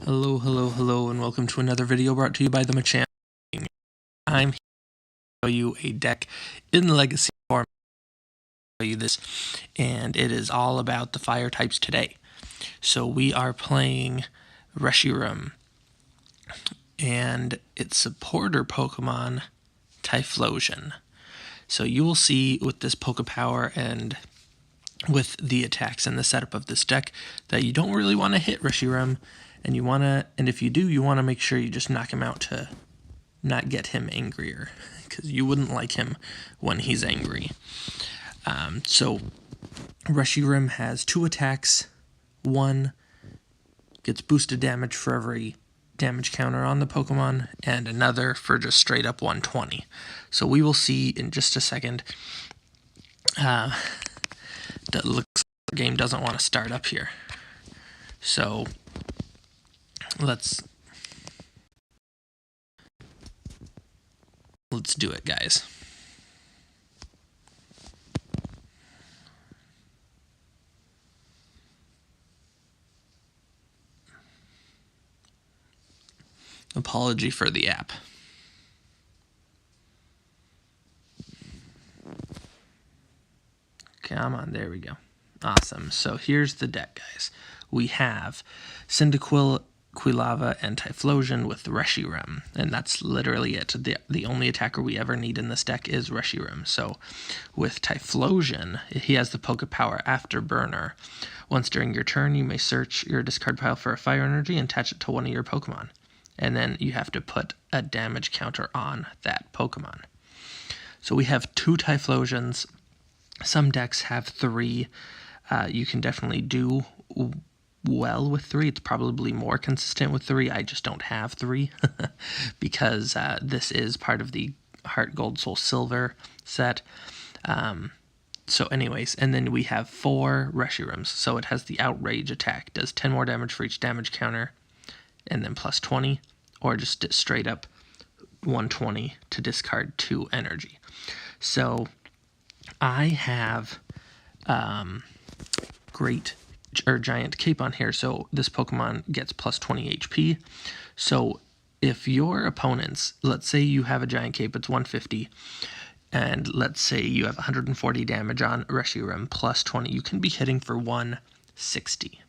Hello, hello, hello, and welcome to another video brought to you by the Machan. I'm here to show you a deck in the Legacy format. Show you this, and it is all about the fire types today. So we are playing Reshiram, and its supporter Pokemon, Typhlosion. So you will see with this Pokepower and with the attacks and the setup of this deck that you don't really want to hit Reshiram, and if you do, you want to make sure you just knock him out to not get him angrier, because you wouldn't like him when he's angry. So Reshiram has 2 attacks. One gets boosted damage for every damage counter on the Pokemon, and another for just straight up 120. So we will see in just a second. That looks like the game doesn't want to start up here. So let's do it, guys. Apology for the app. Come on, there we go. Awesome. So here's the deck, guys. We have Cyndaquil, Quilava, and Typhlosion with Reshiram, and that's literally it. The only attacker we ever need in this deck is Reshiram. So with Typhlosion, he has the Pokepower Afterburner. Once during your turn, you may search your discard pile for a fire energy and attach it to one of your Pokemon. And then you have to put a damage counter on that Pokemon. So we have 2 Typhlosions. Some decks have 3. You can definitely do well with 3. It's probably more consistent with 3. I just don't have 3 because this is part of the Heart Gold Soul Silver set. So anyways, and then we have 4 Reshirams. So it has the Outrage attack, does 10 more damage for each damage counter, and then plus 20, or just straight up 120 to discard 2 energy. So I have Giant Cape on here, so this Pokemon gets plus 20 HP. So if your opponents, let's say you have a Giant Cape, it's 150, and let's say you have 140 damage on Reshiram plus 20, you can be hitting for 160.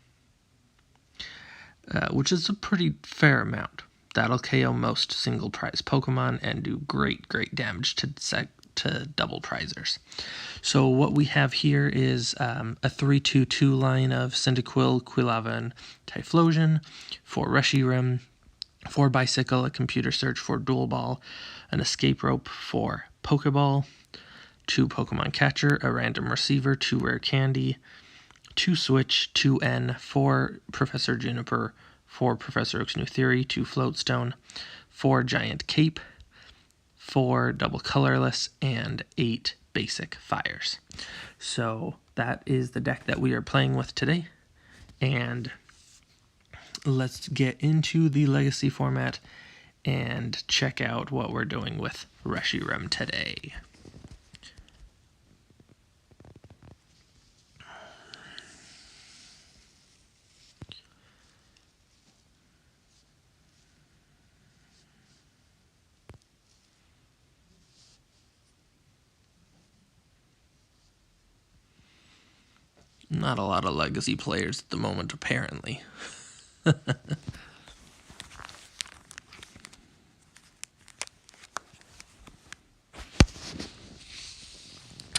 Which is a pretty fair amount. That'll KO most single prize Pokemon and do great damage to double prizers. So what we have here is a 3-2-2 line of Cyndaquil, Quilava, and Typhlosion, 4 Reshiram, 4 Bicycle, a Computer Search for Dual Ball, an Escape Rope for Pokeball, 2 Pokemon Catcher, a Random Receiver, 2 Rare Candy, 2 Switch, 2 N, 4 Professor Juniper, 4 Professor Oak's New Theory, 2 Floatstone, 4 Giant Cape, 4 Double Colorless, and 8 Basic Fires. So that is the deck that we are playing with today. And let's get into the Legacy format and check out what we're doing with Reshiram today. Not a lot of Legacy players at the moment, apparently.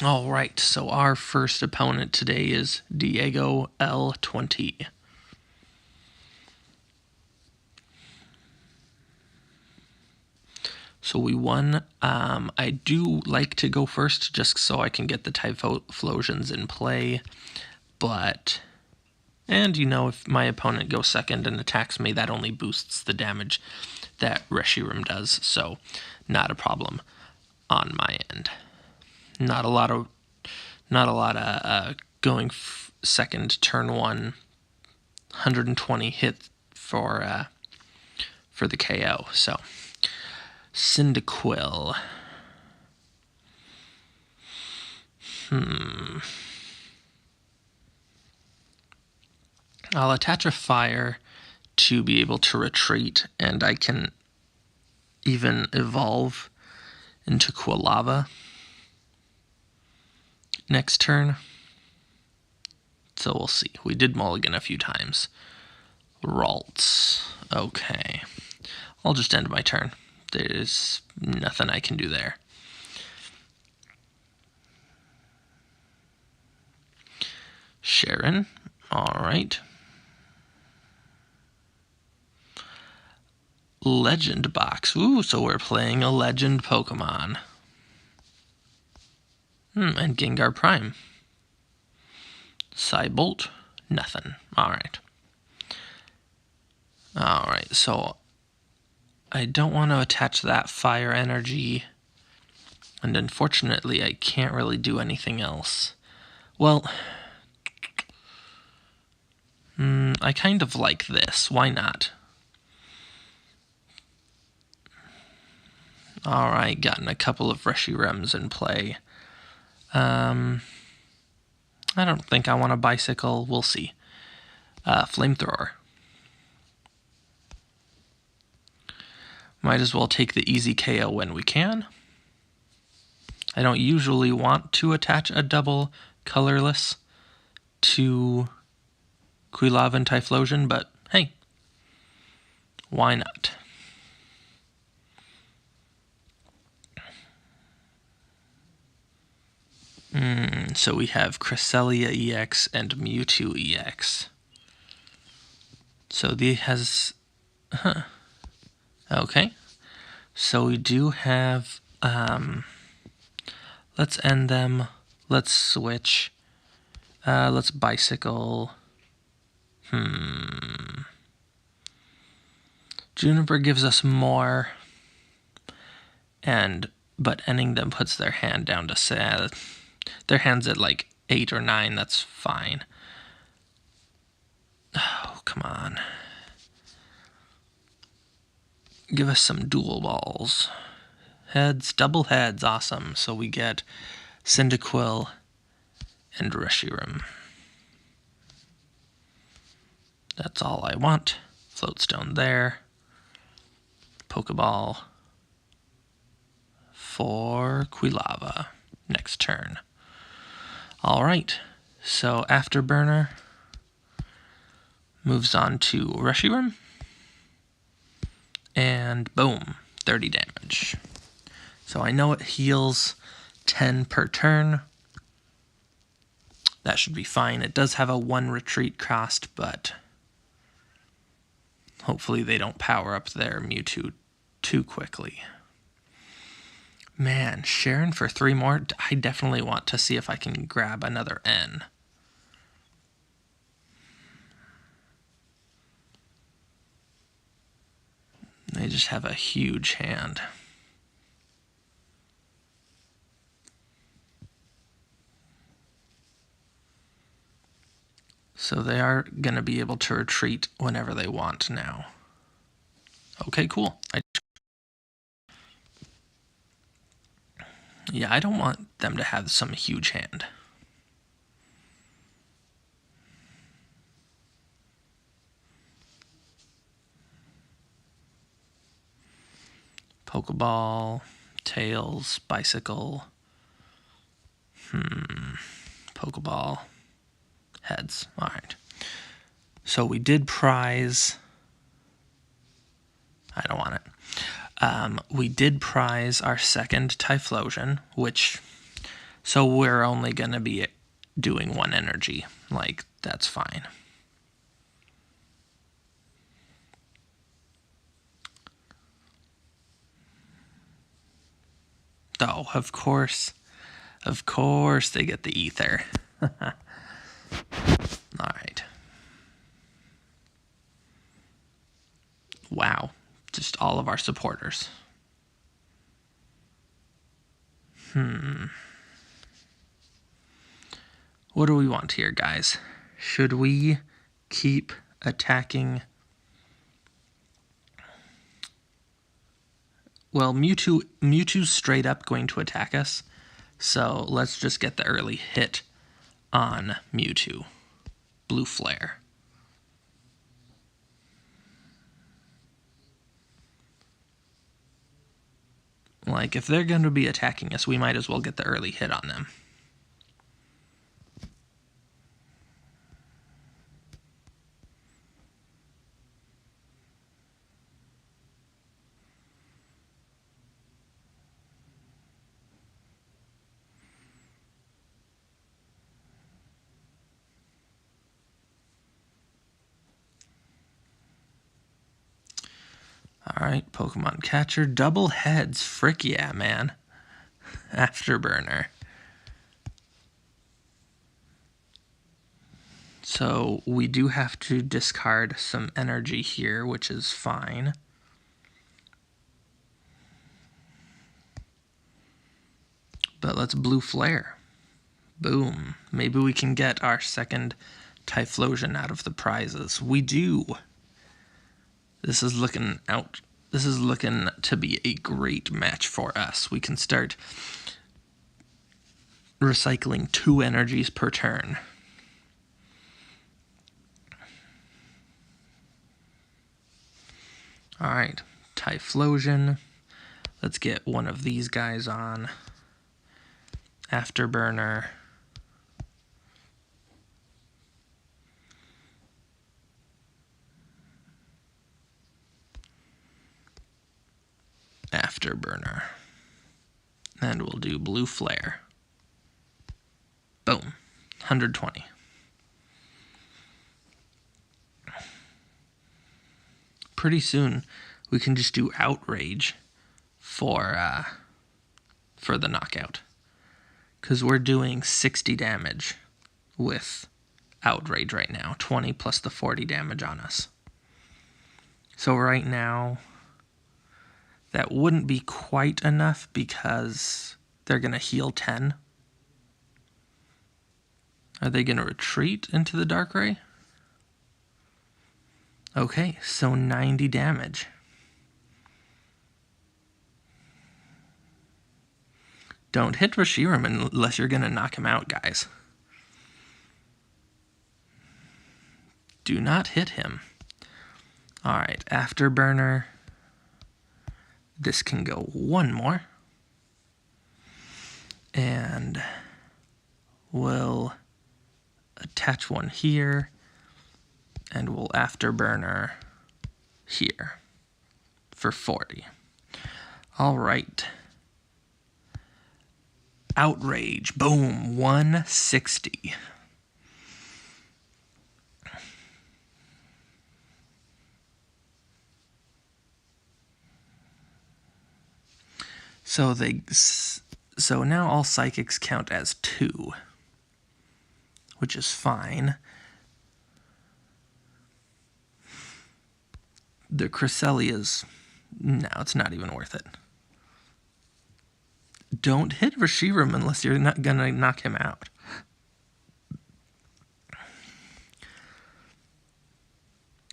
Alright, so our first opponent today is Diego L20. So we won. I do like to go first just so I can get the Typhlosions in play. And if my opponent goes second and attacks me, that only boosts the damage that Reshiram does. So not a problem on my end. Not a lot of going second turn 1, 120 hit for the KO. So Cyndaquil. I'll attach a fire to be able to retreat, and I can even evolve into Quilava next turn. So we'll see. We did mulligan a few times. Ralts. Okay. I'll just end my turn. There's nothing I can do there. Sharon. Alright. Legend box. Ooh, so we're playing a legend Pokemon. And Gengar Prime. Cybolt. Nothing. Alright. Alright, so I don't want to attach that fire energy. And unfortunately, I can't really do anything else. Well, I kind of like this. Why not? Alright, gotten a couple of Reshirams in play. I don't think I want a bicycle. We'll see. Flamethrower. Might as well take the easy KO when we can. I don't usually want to attach a double colorless to Quilava and Typhlosion, but hey, why not? So we have Cresselia EX and Mewtwo EX. So the has... Okay. So we do have... let's end them. Let's switch. Let's bicycle. Juniper gives us more. But ending them puts their hand down to say... Their hand's at like 8 or 9, that's fine. Oh, come on. Give us some dual balls. Heads, double heads, awesome. So we get Cyndaquil and Reshiram. That's all I want. Floatstone there. Pokeball for Quilava next turn. Alright, so Afterburner moves on to Reshiram. And boom, 30 damage. So I know it heals 10 per turn. That should be fine. It does have a 1 retreat cost, but hopefully they don't power up their Mewtwo too quickly. Man, Sharon for 3 more? I definitely want to see if I can grab another N. They just have a huge hand. So they are going to be able to retreat whenever they want now. Okay, cool. Yeah, I don't want them to have some huge hand. Pokeball, Tails, Bicycle. Pokeball, Heads. Alright. So we did prize... I don't want it. We did prize our second Typhlosion, which... So we're only going to be doing 1 energy. Like, that's fine. Oh, of course they get the ether. Alright. Wow. Just all of our supporters. What do we want here, guys? Should we keep attacking? Well, Mewtwo's straight up going to attack us. So let's just get the early hit on Mewtwo. Blue Flare. Like, if they're going to be attacking us, we might as well get the early hit on them. Alright, Pokemon Catcher. Double heads. Frick yeah, man. Afterburner. So we do have to discard some energy here, which is fine. But let's Blue Flare. Boom. Maybe we can get our second Typhlosion out of the prizes. We do. This is looking to be a great match for us. We can start recycling 2 energies per turn. Alright, Typhlosion. Let's get one of these guys on. Afterburner. Afterburner. And we'll do Blue Flare. Boom. 120. Pretty soon, we can just do Outrage for the knockout. Because we're doing 60 damage with Outrage right now. 20 plus the 40 damage on us. So right now, that wouldn't be quite enough because they're going to heal 10. Are they going to retreat into the Dark Ray? Okay, so 90 damage. Don't hit Reshiram unless you're going to knock him out, guys. Do not hit him. Alright, Afterburner. This can go one more. And we'll attach one here. And we'll Afterburner here for 40. Alright. Outrage. Boom. 160. So now all psychics count as 2, which is fine. The Cresselia's, no, it's not even worth it. Don't hit Reshiram unless you're not gonna knock him out.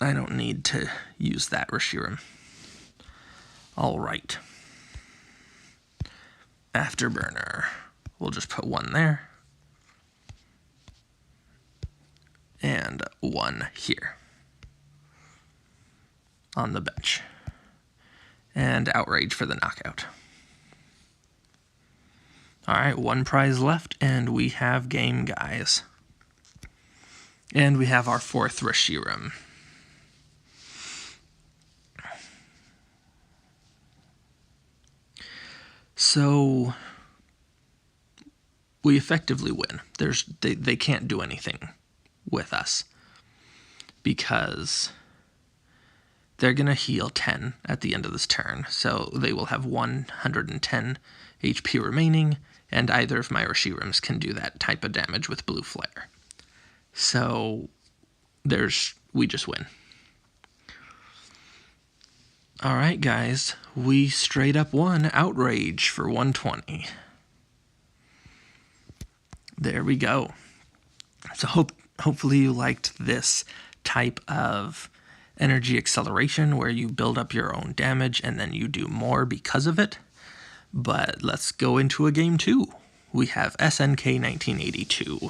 I don't need to use that Reshiram. Alright. Afterburner. We'll just put one there. And one here. On the bench. And Outrage for the knockout. Alright, 1 prize left, and we have game, guys. And we have our 4th Reshiram. So we effectively win. They can't do anything with us because they're going to heal 10 at the end of this turn. So they will have 110 HP remaining, and either of my Reshirams can do that type of damage with Blue Flare. So we just win. Alright, guys, we straight up won Outrage for 120. There we go. So hopefully you liked this type of energy acceleration where you build up your own damage and then you do more because of it. But let's go into a game 2. We have SNK 1982.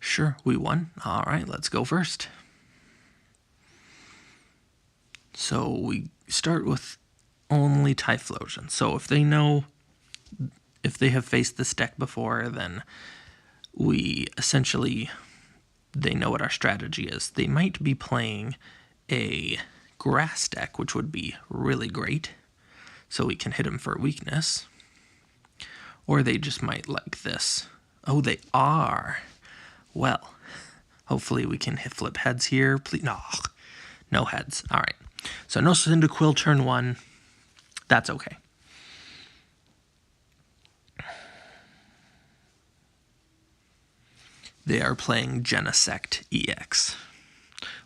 Sure, we won. Alright, let's go first. So we start with only Typhlosion. So if they have faced this deck before, then they know what our strategy is. They might be playing a grass deck, which would be really great, so we can hit them for weakness. Or they just might like this. Oh, they are. Well, hopefully we can flip heads here. Please, no heads. All right. So no Cyndaquil turn 1. That's okay. They are playing Genesect EX,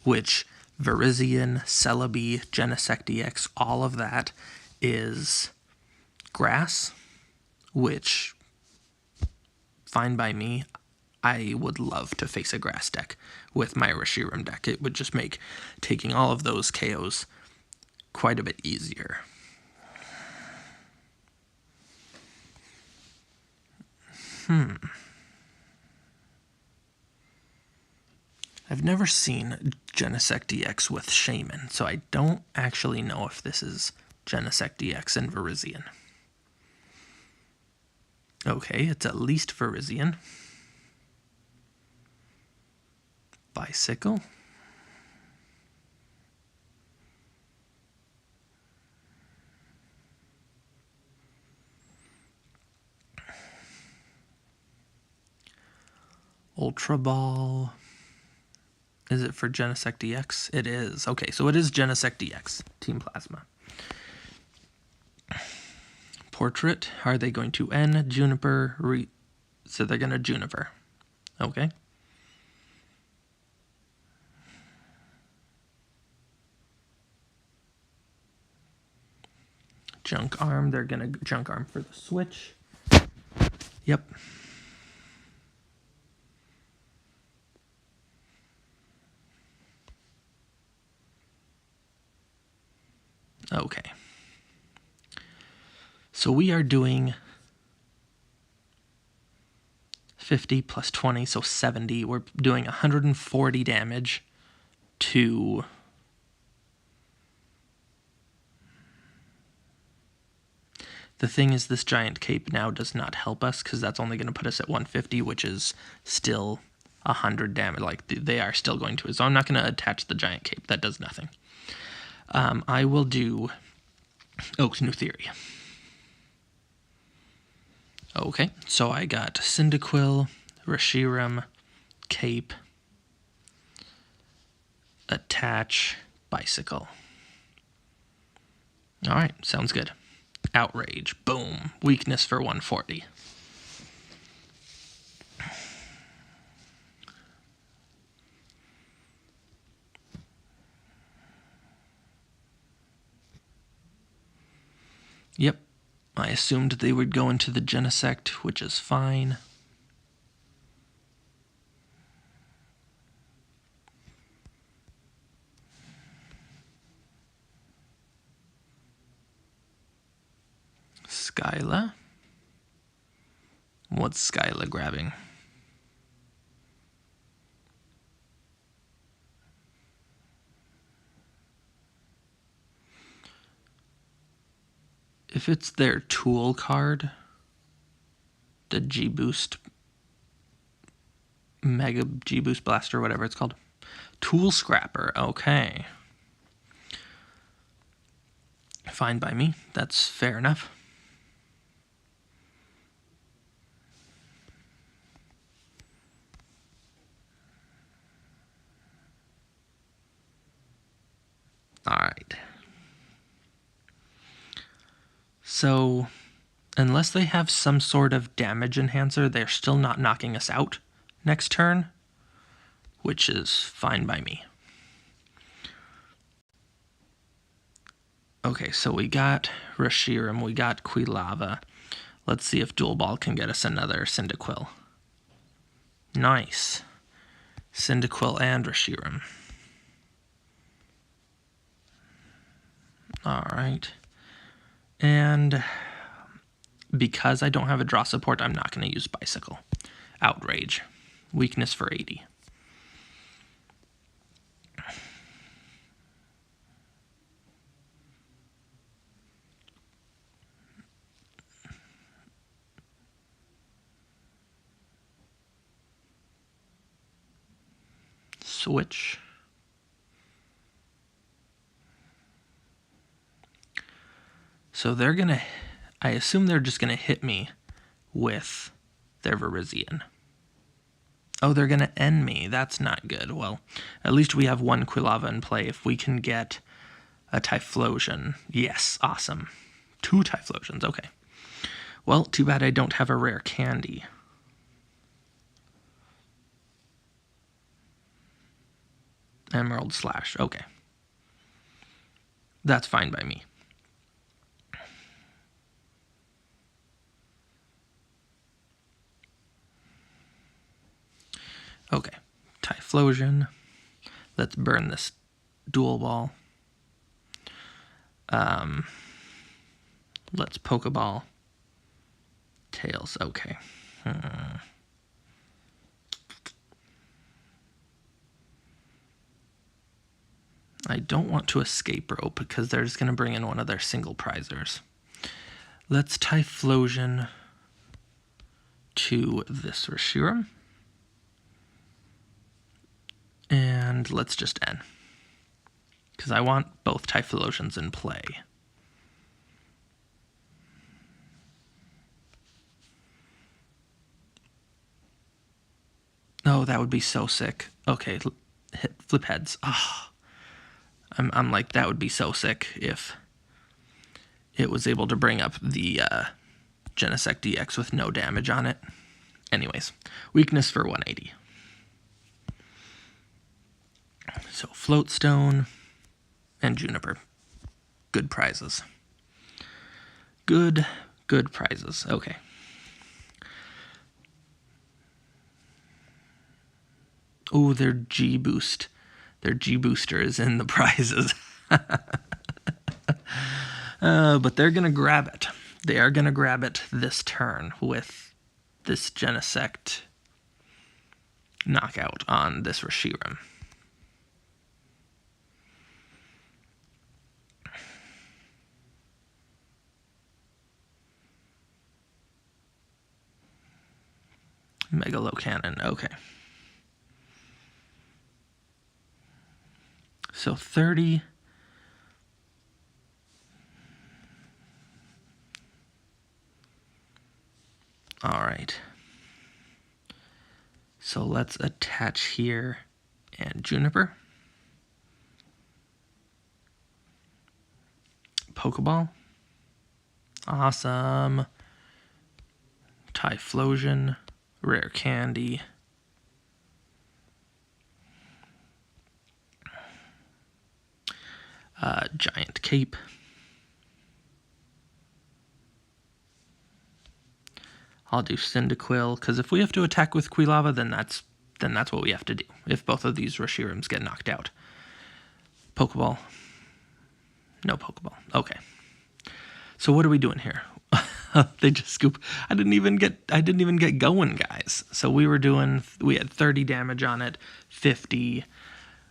which Virizion, Celebi, Genesect EX, all of that is grass, which, fine by me. I would love to face a grass deck with my Reshiram deck. It would just make taking all of those KOs quite a bit easier. I've never seen Genesect EX with Shaman, so I don't actually know if this is Genesect EX and Virizion. Okay, it's at least Virizion. Bicycle. Ultra Ball. Is it for Genesect EX? It is. Okay, so it is Genesect EX, Team Plasma. Portrait. Are they going to N? Juniper. So they're going to Juniper. Okay. Junk Arm. They're going to Junk Arm for the switch. Yep. Okay. So we are doing 50 plus 20, so 70. We're doing 140 damage to... The thing is, this giant cape now does not help us, because that's only going to put us at 150, which is still 100 damage. Like, they are still going to... So I'm not going to attach the giant cape. That does nothing. I will do Oak's New Theory. Okay, so I got Cyndaquil, Reshiram, Cape, Attach, Bicycle. Alright, sounds good. Outrage, boom. Weakness for 140. Yep, I assumed they would go into the Genesect, which is fine. Skyla. What's Skyla grabbing? If it's their tool card, the G-Boost, Mega G-Boost Blaster, whatever it's called. Tool Scrapper, okay. Fine by me, that's fair enough. Alright. So, unless they have some sort of damage enhancer, they're still not knocking us out next turn, which is fine by me. Okay, so we got Reshiram, we got Quilava. Let's see if Dual Ball can get us another Cyndaquil. Nice. Cyndaquil and Reshiram. Alright. And because I don't have a draw support, I'm not going to use Bicycle. Outrage. Weakness for 80. switch. So they're going to, I assume they're just going to hit me with their Verizion. Oh, they're going to end me. That's not good. Well, at least we have one Quilava in play. If we can get a Typhlosion. Yes, awesome. 2 Typhlosions, okay. Well, too bad I don't have a rare candy. Emerald Slash, okay. That's fine by me. Okay, Typhlosion. Let's burn this Dual Ball. Let's Pokeball. Tails, okay. I don't want to escape rope because they're just going to bring in one of their single prizers. Let's Typhlosion to this Reshiram. And let's just end. Because I want both Typhlosions in play. Oh, that would be so sick. Okay, hit flip heads. Oh, I'm like, that would be so sick if it was able to bring up the Genesect DX with no damage on it. Anyways, weakness for 180. So Floatstone and Juniper. Good prizes. Good prizes. Okay. Oh, their G-Boost. Their G-Booster is in the prizes. But they're going to grab it. They are going to grab it this turn with this Genesect knockout on this Reshiram. Megalocannon, okay. So 30. All right. So let's attach here and Juniper. Pokeball. Awesome. Typhlosion. Rare candy. Giant cape. I'll do Cyndaquil, because if we have to attack with Quilava, then that's what we have to do. If both of these Reshirams get knocked out. Pokeball. No Pokeball. Okay. So what are we doing here? They just scoop. I didn't even get going, guys. So we had 30 damage on it, 50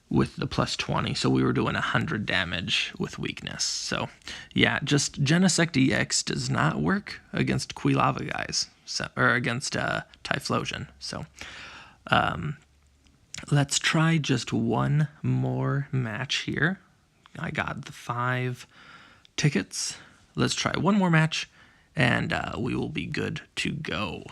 with the plus 20. So we were doing 100 damage with weakness. So yeah, just Genesect EX does not work against Quilava, guys. So, or against Typhlosion. So let's try just one more match here. I got the 5 tickets. Let's try one more match, and we will be good to go.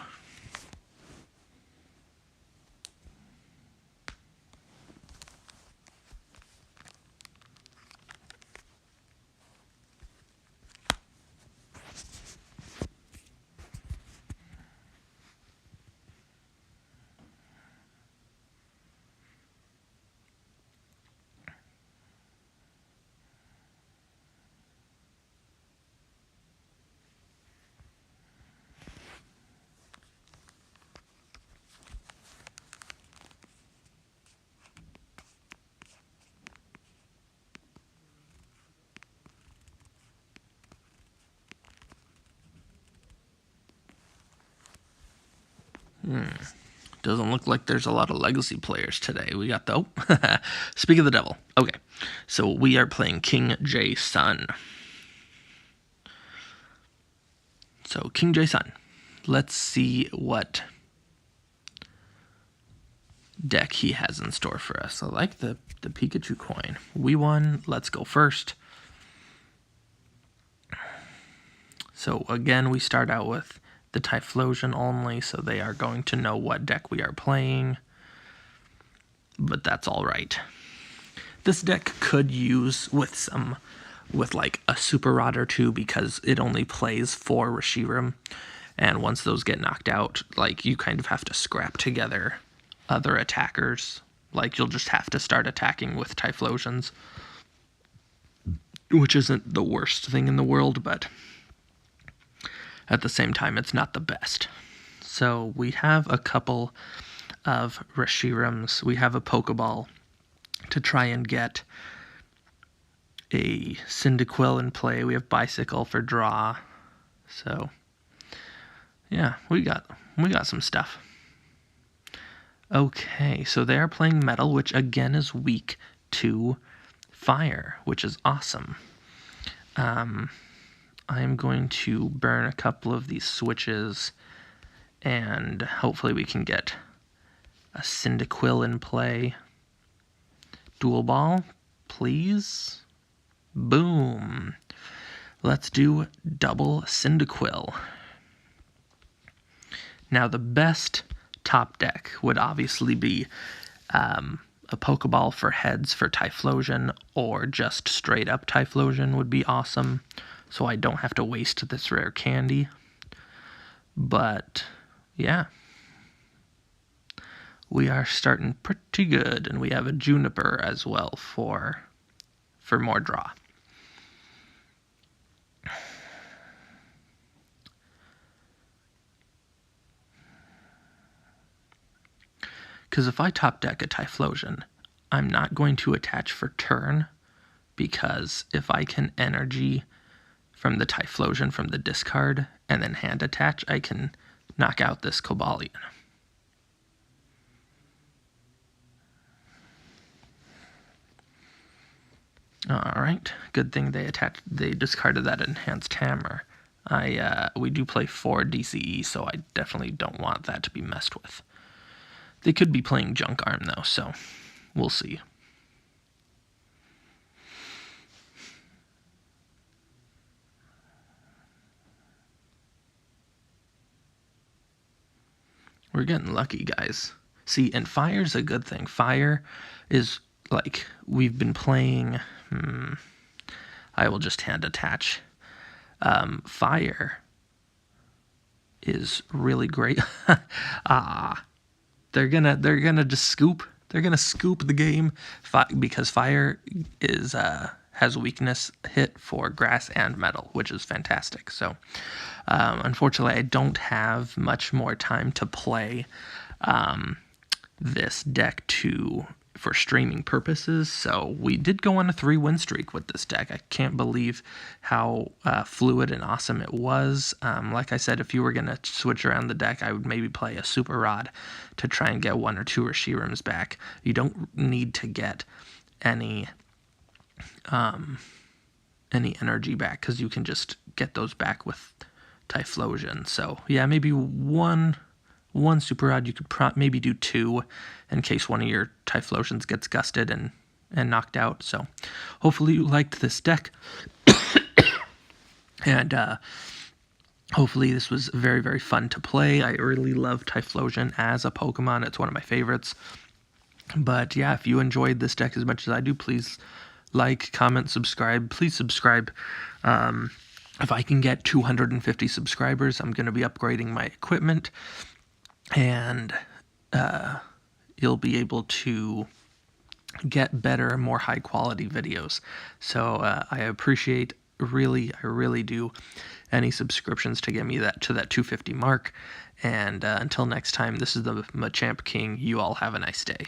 Doesn't look like there's a lot of legacy players today. We got the Speak of the Devil. Okay, so we are playing King J Sun. So King J Sun. Let's see what deck he has in store for us. I like the Pikachu coin. We won. Let's go first. So again, we start out with the Typhlosion only, so they are going to know what deck we are playing. But that's all right. This deck could use with like a Super Rod or two, because it only plays 4 Reshiram. And once those get knocked out, like, you kind of have to scrap together other attackers. Like, you'll just have to start attacking with Typhlosions, which isn't the worst thing in the world, but at the same time, it's not the best. So we have a couple of Reshirams. We have a Pokeball to try and get a Cyndaquil in play. We have Bicycle for draw. So yeah, we got some stuff. Okay, so they are playing Metal, which again is weak to Fire, which is awesome. I'm going to burn a couple of these switches, and hopefully we can get a Cyndaquil in play. Dual Ball, please. Boom. Let's do double Cyndaquil. Now, the best top deck would obviously be a Pokeball for heads for Typhlosion, or just straight up Typhlosion would be awesome, so I don't have to waste this rare candy. But yeah, we are starting pretty good, and we have a Juniper as well for more draw. Because if I top deck a Typhlosion, I'm not going to attach for turn, because if I can energy from the Typhlosion from the discard and then hand attach, I can knock out this Cobalion. Alright, good thing they discarded that Enhanced Hammer. We do play 4 DCE, so I definitely don't want that to be messed with. They could be playing Junk Arm, though, so we'll see. We're getting lucky, guys. See, and Fire's a good thing. Fire is, like, we've been playing... I will just hand attach. Fire is really great. They're gonna just scoop. They're gonna scoop the game, because Fire is has weakness hit for grass and metal, which is fantastic. So unfortunately, I don't have much more time to play this deck for streaming purposes. So we did go on a 3-win streak with this deck. I can't believe how fluid and awesome it was. Like I said, if you were going to switch around the deck, I would maybe play a Super Rod to try and get 1 or 2 Reshirams back. You don't need to get any energy back, because you can just get those back with Typhlosion. So yeah, maybe one Super Rod. You could maybe do 2 in case one of your Typhlosions gets gusted and knocked out. So hopefully you liked this deck. And hopefully this was very, very fun to play. I really love Typhlosion as a Pokemon. It's one of my favorites. But yeah, if you enjoyed this deck as much as I do, please like, comment, subscribe. Please subscribe. If I can get 250 subscribers, I'm going to be upgrading my equipment, and you'll be able to get better, more high quality videos. So I appreciate, I really do, any subscriptions to get me to that 250 mark. And until next time, this is the Machamp King. You all have a nice day.